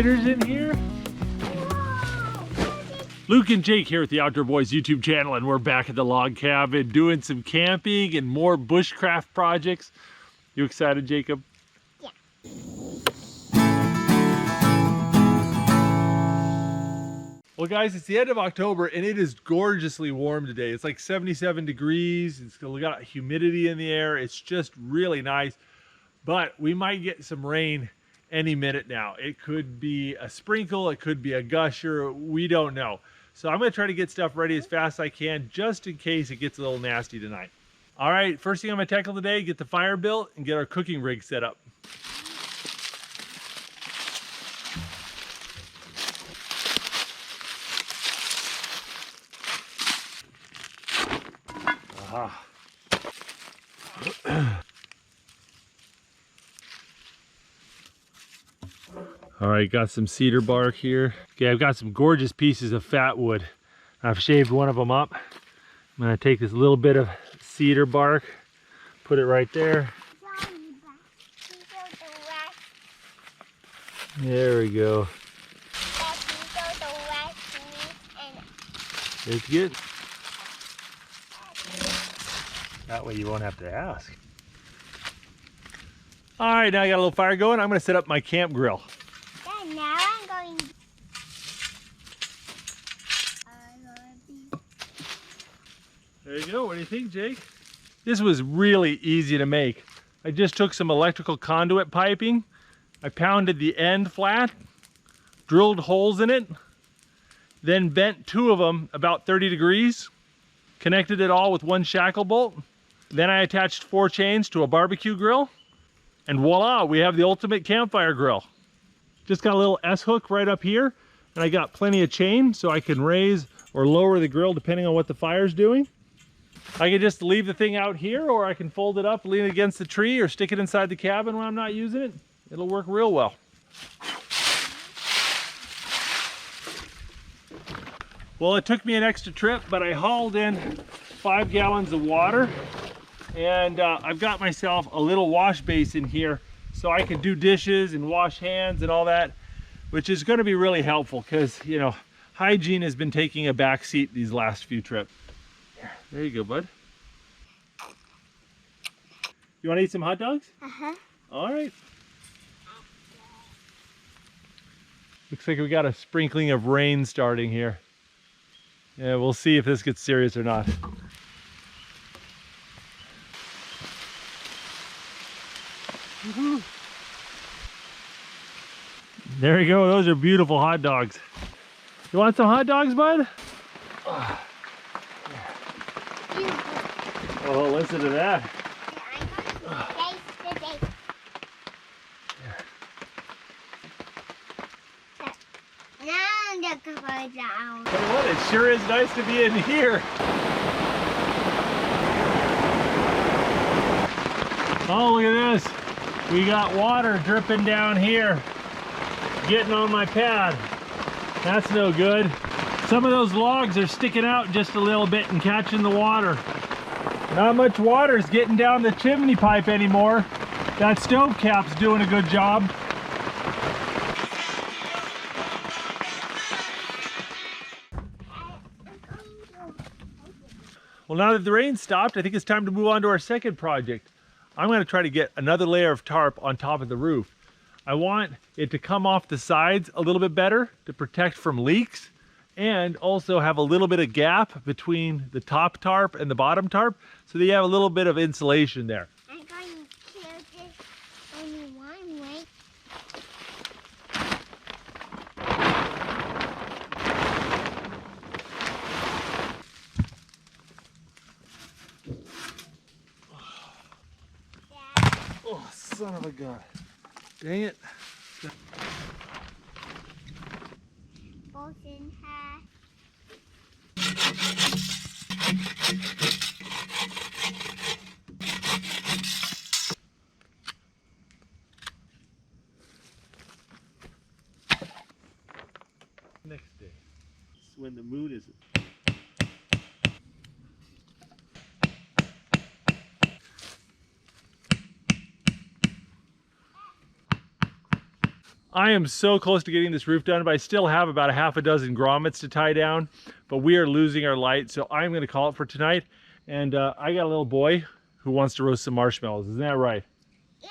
critters in here. Luke and Jake here at the Outdoor Boys YouTube channel, and we're back at the log cabin doing some camping and more bushcraft projects. You excited, Jacob? Yeah. Well guys, it's the end of October and it is gorgeously warm today. It's like 77 degrees. It's got humidity in the air. It's just really nice, but we might get some rain any minute now. It could be a sprinkle, it could be a gusher, we don't know. So I'm gonna try to get stuff ready as fast as I can, just in case it gets a little nasty tonight. All right, first thing I'm gonna tackle today, get the fire built and get our cooking rig set up. Aha. All right, got some cedar bark here. Okay, I've got some gorgeous pieces of fat wood. I've shaved one of them up. I'm gonna take this little bit of cedar bark, put it right there. There we go. It's good. That way you won't have to ask. All right, now I got a little fire going. I'm gonna set up my camp grill. Now I'm going. There you go. What do you think, Jake? This was really easy to make. I just took some electrical conduit piping. I pounded the end flat, drilled holes in it, then bent two of them about 30 degrees, connected it all with one shackle bolt. Then I attached 4 chains to a barbecue grill, and voila, we have the ultimate campfire grill. Just got a little S-hook right up here, and I got plenty of chain so I can raise or lower the grill depending on what the fire's doing. I can just leave the thing out here, or I can fold it up, lean it against the tree, or stick it inside the cabin when I'm not using it. It'll work real well. Well, it took me an extra trip, but I hauled in 5 gallons of water, and I've got myself a little wash basin here so I can do dishes and wash hands and all that, which is going to be really helpful because, you know, hygiene has been taking a back seat these last few trips. There you go, bud. You want to eat some hot dogs? Uh-huh. All right. Looks like we got a sprinkling of rain starting here. Yeah, we'll see if this gets serious or not. Woohoo. There you go. Those are beautiful hot dogs. You want some hot dogs, bud? Oh, listen to that. Tell you what, it sure is nice to be in here. Oh, look at this. We got water dripping down here, getting on my pad. That's no good. Some of those logs are sticking out just a little bit and catching the water. Not much water is getting down the chimney pipe anymore. That stove cap's doing a good job. Well, now that the rain stopped, I think it's time to move on to our second project. I'm going to try to get another layer of tarp on top of the roof. I want it to come off the sides a little bit better to protect from leaks, and also have a little bit of gap between the top tarp and the bottom tarp so that you have a little bit of insulation there. I'm going to kill this only one way. Oh, son of a gun. Dang it. Basin hat. Next day. It's when the moon is. I am so close to getting this roof done, but I still have about a half a dozen grommets to tie down, but we are losing our light, so I'm going to call it for tonight. And I got a little boy who wants to roast some marshmallows. Isn't that right? Yeah.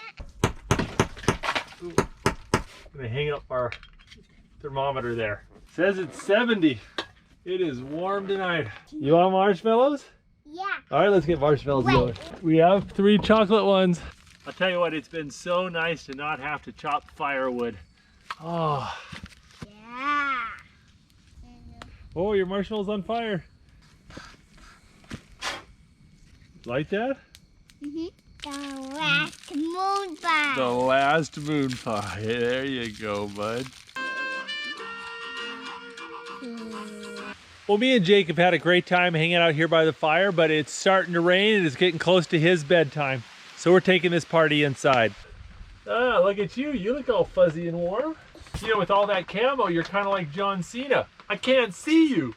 Ooh. I'm going to hang up our thermometer there. It says it's 70. It is warm tonight. You want marshmallows? Yeah. All right, let's get marshmallows going. We have 3 chocolate ones. I'll tell you what, it's been so nice to not have to chop firewood. Oh. Yeah. Oh, your marshmallow's on fire. Like that? Mm-hmm. The last moon pie. The last moon pie. There you go, bud. Well, me and Jake have had a great time hanging out here by the fire, but it's starting to rain and it's getting close to his bedtime. So we're taking this party inside. Ah, look at you. You look all fuzzy and warm. You know, with all that camo, you're kind of like John Cena. I can't see you.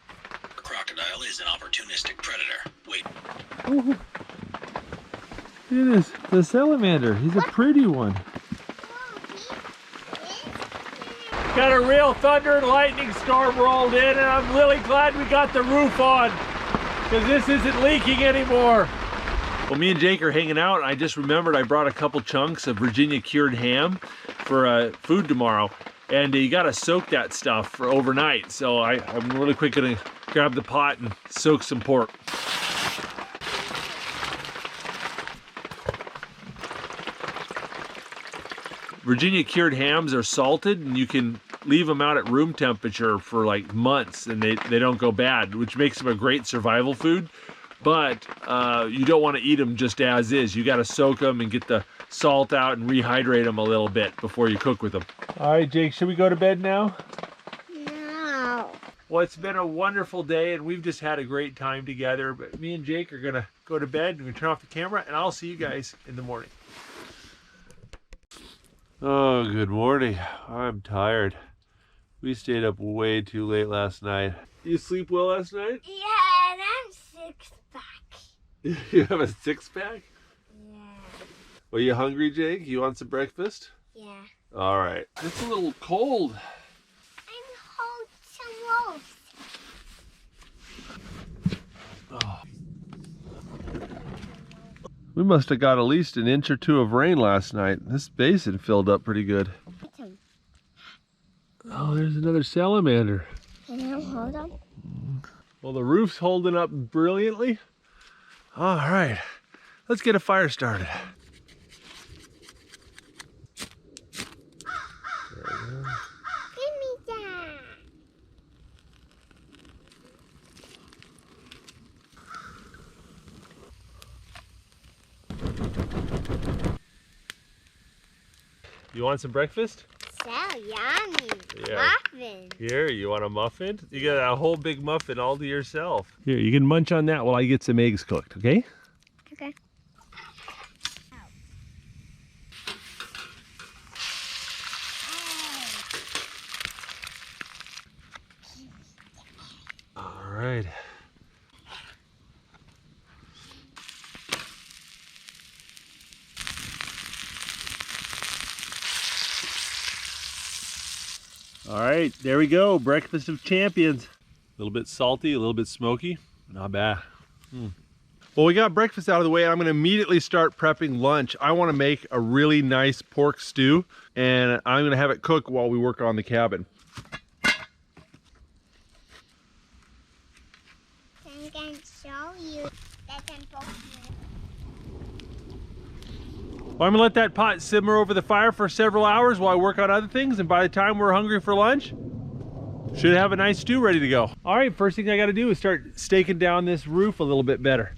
Crocodile is an opportunistic predator. Wait. Ooh. Look at this, the salamander. He's a pretty one. Got a real thunder and lightning storm rolled in, and I'm really glad we got the roof on, because this isn't leaking anymore. Well, me and Jake are hanging out, and I just remembered I brought a couple chunks of Virginia cured ham for food tomorrow, and you got to soak that stuff for overnight. So I'm really quick going to grab the pot and soak some pork. Virginia cured hams are salted, and you can leave them out at room temperature for like months and they don't go bad, which makes them a great survival food. But you don't want to eat them just as is. You got to soak them and get the salt out and rehydrate them a little bit before you cook with them. All right, Jake, should we go to bed now? No. Well, it's been a wonderful day and we've just had a great time together. But me and Jake are going to go to bed and we turn off the camera, and I'll see you guys in the morning. Oh, good morning. I'm tired. We stayed up way too late last night. You sleep well last night? Yeah, and I'm 6-pack. You have a 6-pack? Yeah. Are you hungry, Jake? You want some breakfast? Yeah. All right. It's a little cold. I'm hold some roast. Oh. We must have got at least an inch or 2 of rain last night. This basin filled up pretty good. Oh, there's another salamander. Can I hold them? Well, the roof's holding up brilliantly. All right, let's get a fire started. Give me that. You want some breakfast? So yummy. Yeah. Muffin. Here, you want a muffin? You got a whole big muffin all to yourself. Here, you can munch on that while I get some eggs cooked, okay? Okay. All right. All right, there we go. Breakfast of champions. A little bit salty, a little bit smoky. Not bad. Well, we got breakfast out of the way. I'm gonna immediately start prepping lunch. I wanna make a really nice pork stew, and I'm gonna have it cook while we work on the cabin. I'm going to show you that I'm Well, I'm gonna let that pot simmer over the fire for several hours while I work on other things, and by the time we're hungry for lunch, should have a nice stew ready to go. All right, first thing I gotta do is start staking down this roof a little bit better.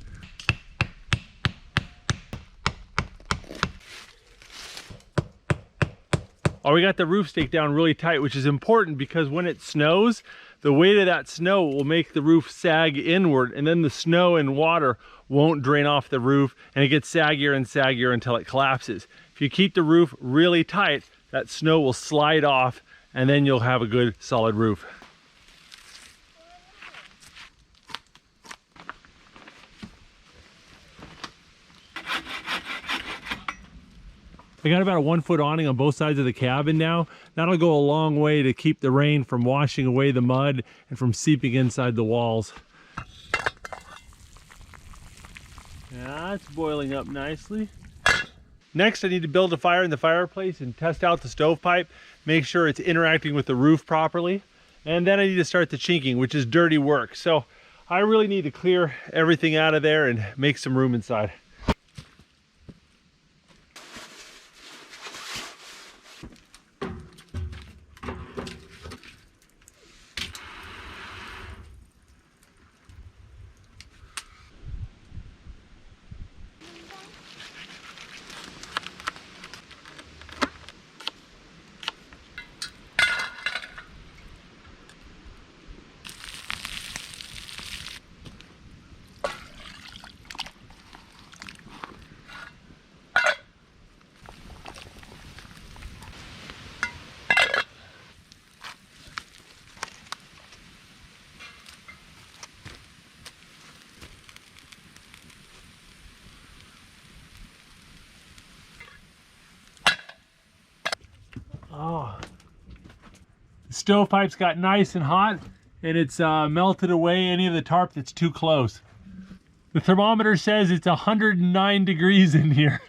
Oh, we got the roof staked down really tight, which is important because when it snows, the weight of that snow will make the roof sag inward, and then the snow and water won't drain off the roof, and it gets saggier and saggier until it collapses. If you keep the roof really tight, that snow will slide off, and then you'll have a good solid roof. I got about a 1-foot awning on both sides of the cabin now. That'll go a long way to keep the rain from washing away the mud and from seeping inside the walls. Yeah, it's boiling up nicely. Next, I need to build a fire in the fireplace and test out the stovepipe, make sure it's interacting with the roof properly. And then I need to start the chinking, which is dirty work. So I really need to clear everything out of there and make some room inside. Oh, the stovepipe's got nice and hot, and it's melted away any of the tarp that's too close. The thermometer says it's 109 degrees in here.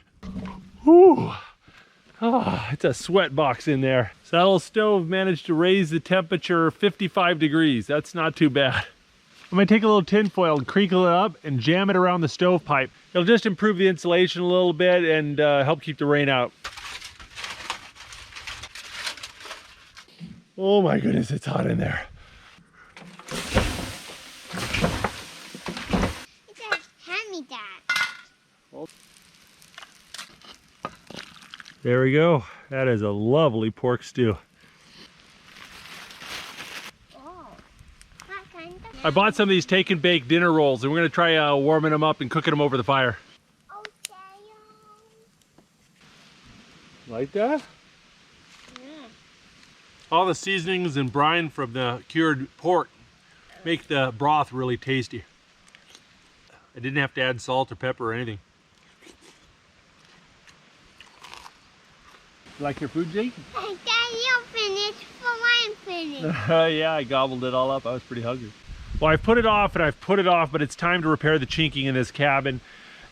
Whew. Oh, it's a Sweatbox in there. So that little stove managed to raise the temperature 55 degrees. That's not too bad. I'm gonna take a little tin foil and crinkle it up and jam it around the stovepipe. It'll just improve the insulation a little bit and help keep the rain out. Oh my goodness, it's hot in there. It's a hand-me-down. There we go. That is a lovely pork stew. Oh, that kind of... I bought some of these take and bake dinner rolls, and we're gonna try warming them up and cooking them over the fire. Okay. Like that? All the seasonings and brine from the cured pork make the broth really tasty. I didn't have to add salt or pepper or anything. You like your food, Jake? Daddy, you're finished before I'm finished. Yeah, I gobbled it all up. I was pretty hungry. Well, I've put it off and I've put it off, but it's time to repair the chinking in this cabin.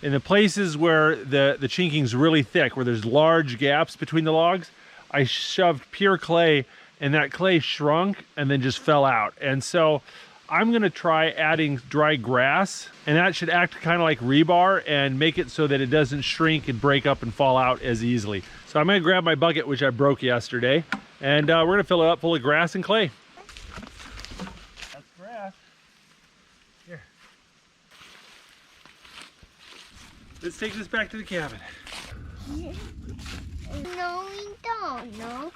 In the places where the chinking's really thick, where there's large gaps between the logs, I shoved pure clay, and that clay shrunk and then just fell out. And so I'm gonna try adding dry grass, and that should act kind of like rebar and make it so that it doesn't shrink and break up and fall out as easily. So I'm gonna grab my bucket, which I broke yesterday, and we're gonna fill it up full of grass and clay. That's grass. Here. Let's take this back to the cabin. No, we don't, no.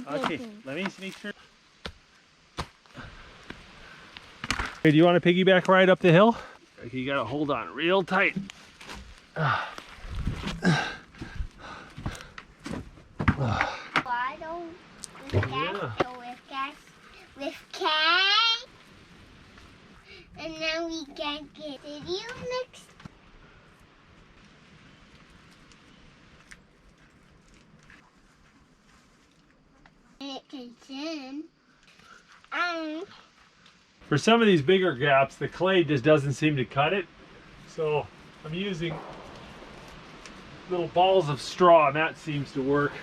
Okay, let me make sure. Hey, do you want to piggyback ride up the hill? Okay, you gotta hold on real tight. Why don't we go with Kay? And then we can get video next. It can For some of these bigger gaps, the clay just doesn't seem to cut it. So I'm using little balls of straw, and that seems to work.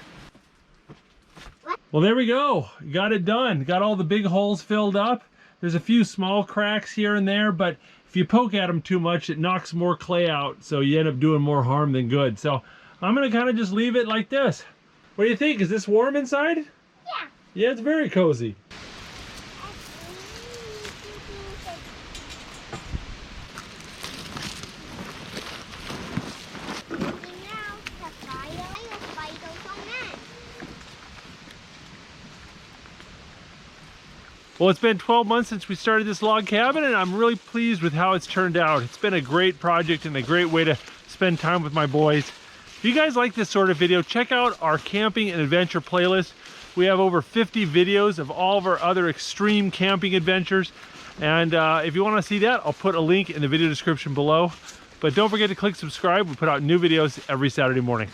Well, there we go. Got it done. Got all the big holes filled up. There's a few small cracks here and there, but if you poke at them too much, it knocks more clay out, so you end up doing more harm than good. So I'm gonna kind of just leave it like this. What do you think? Is this warm inside? Yeah. Yeah, it's very cozy. Well, it's been 12 months since we started this log cabin, and I'm really pleased with how it's turned out. It's been a great project and a great way to spend time with my boys. If you guys like this sort of video, check out our camping and adventure playlist. We have over 50 videos of all of our other extreme camping adventures. And if you want to see that, I'll put a link in the video description below. But don't forget to click subscribe. We put out new videos every Saturday morning.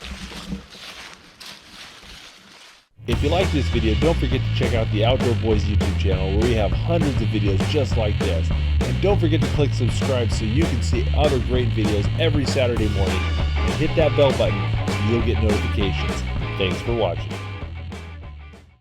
If you like this video, don't forget to check out the Outdoor Boys YouTube channel where we have hundreds of videos just like this. And don't forget to click subscribe so you can see other great videos every Saturday morning. And hit that bell button so you'll get notifications. Thanks for watching.